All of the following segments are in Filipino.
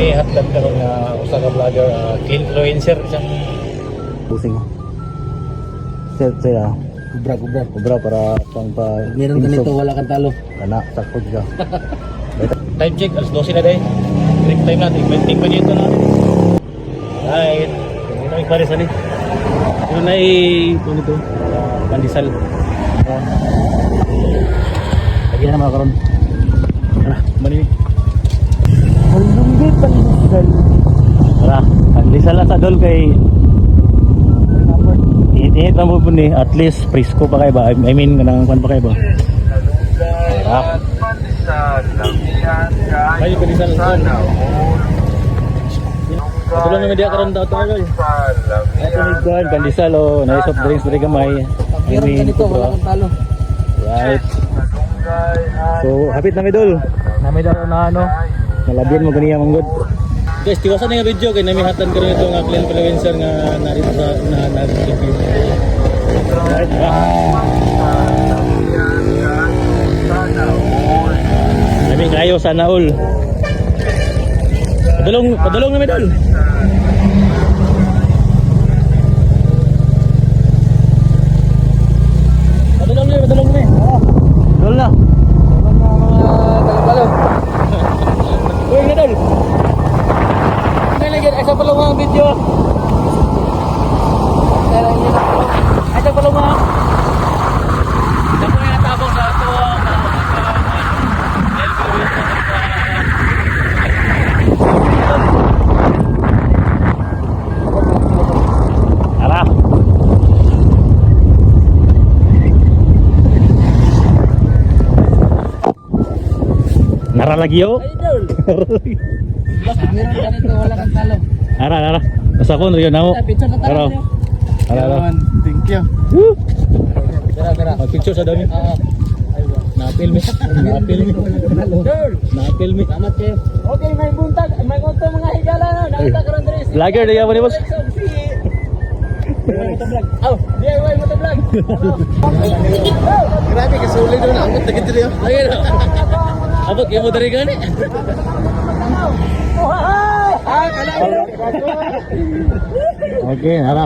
may hatag karon nga usa ka vlogger, influencer isang Pusing. Saya. Kubra para pang pa. Meron ka nito, wala kang talo. Kana sakot ka. time check, alas 12 na day. Break time na, 20 pa dito na. Right. Hindi na ipares ali. Ito na ito nito. Pandesal. Lagi na mga karon. Tara, manini. Malunggi pandesal. Tara, pandesal sa dol kay init na mo po ni, at least fresco pa kayo ba? I mean, kanang kwan pa kayo ba? Sarap. Kayo pandesal. Tulong naman dia karon daw tayo. Ito ni kwan, pandesal o, na soft drinks na gamay. Meron ka nito, wala kang talo. Right. So, hapit na may dol. Nami daw na ano. Nalabyan mo ganiya mong good. Guys, tiwasan na yung video kay namihatan ko rin ito nga influencer nga narito sa nag-review. Right. Nami kayo sana all. Padulong namin dol. Padulong namin. Dol na. Talo. Uy, na dol. Nalagyan ay sa palawang video. Ay sa palawang. Dako na tabong sa ato. Tara. Nara lagi yo. Basta meron ka nito, wala kang talo. Ara. Basta ko riyo namo. Picture na talo. Ara. Thank you. Gara. Mag-picture sa dami. Na-film me. Salamat kayo. Okay, may buntag. May konto mga higala na. Nakita ka rin dres. Vlogger di mo boss. Oh, DIY mo to vlog. Grabe, kasulit doon. Ang ganda ganda rin. Ayun. Abot kayo mo dari gani. Okay, ara.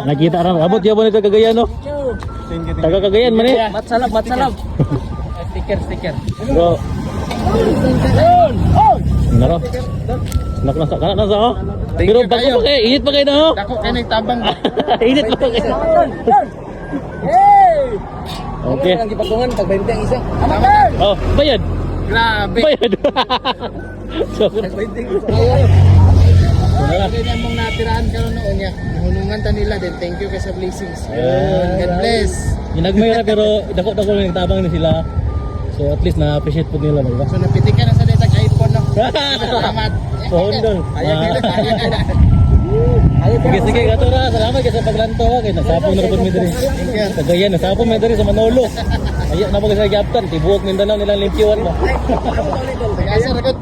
Nakita ra. Abot ya mo nito Cagayan no. Taga Cagayan man eh. Matsalab. Sticker. Bro. Naro. Naknasa kana sa oh. Pero pag mo kay init pa kayo na oh. Dako kayo nagtabang. Init pa kayo. Hey! Okay. Ang gipatungan pag 20 ang isa. Oh, bayad. Grabe. Bayad. So, 20 ang isa. Kaya mong natirahan ka noon niya. Nahunungan ta nila din. Thank you kay sa blessings. God bless. Ginagmayra pero dako lang tabang ni sila. So at least na-appreciate po nila, diba? So napitik ka na sa detag iPhone no. Salamat. Phone dol. Sige, gato ra. Salamat kasi paglanto ha. Kaya nasapon na rin mi diri. Cagayan, nasapon mi diri sa Manolo. Ayan na po kasi gyaptan. Tibuok Mindanao nilang limpyuan ba. Kaya ragot.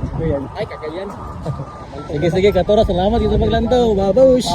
Ay kagayan. Sige, gato ra. Salamat kasi paglanto. Babush.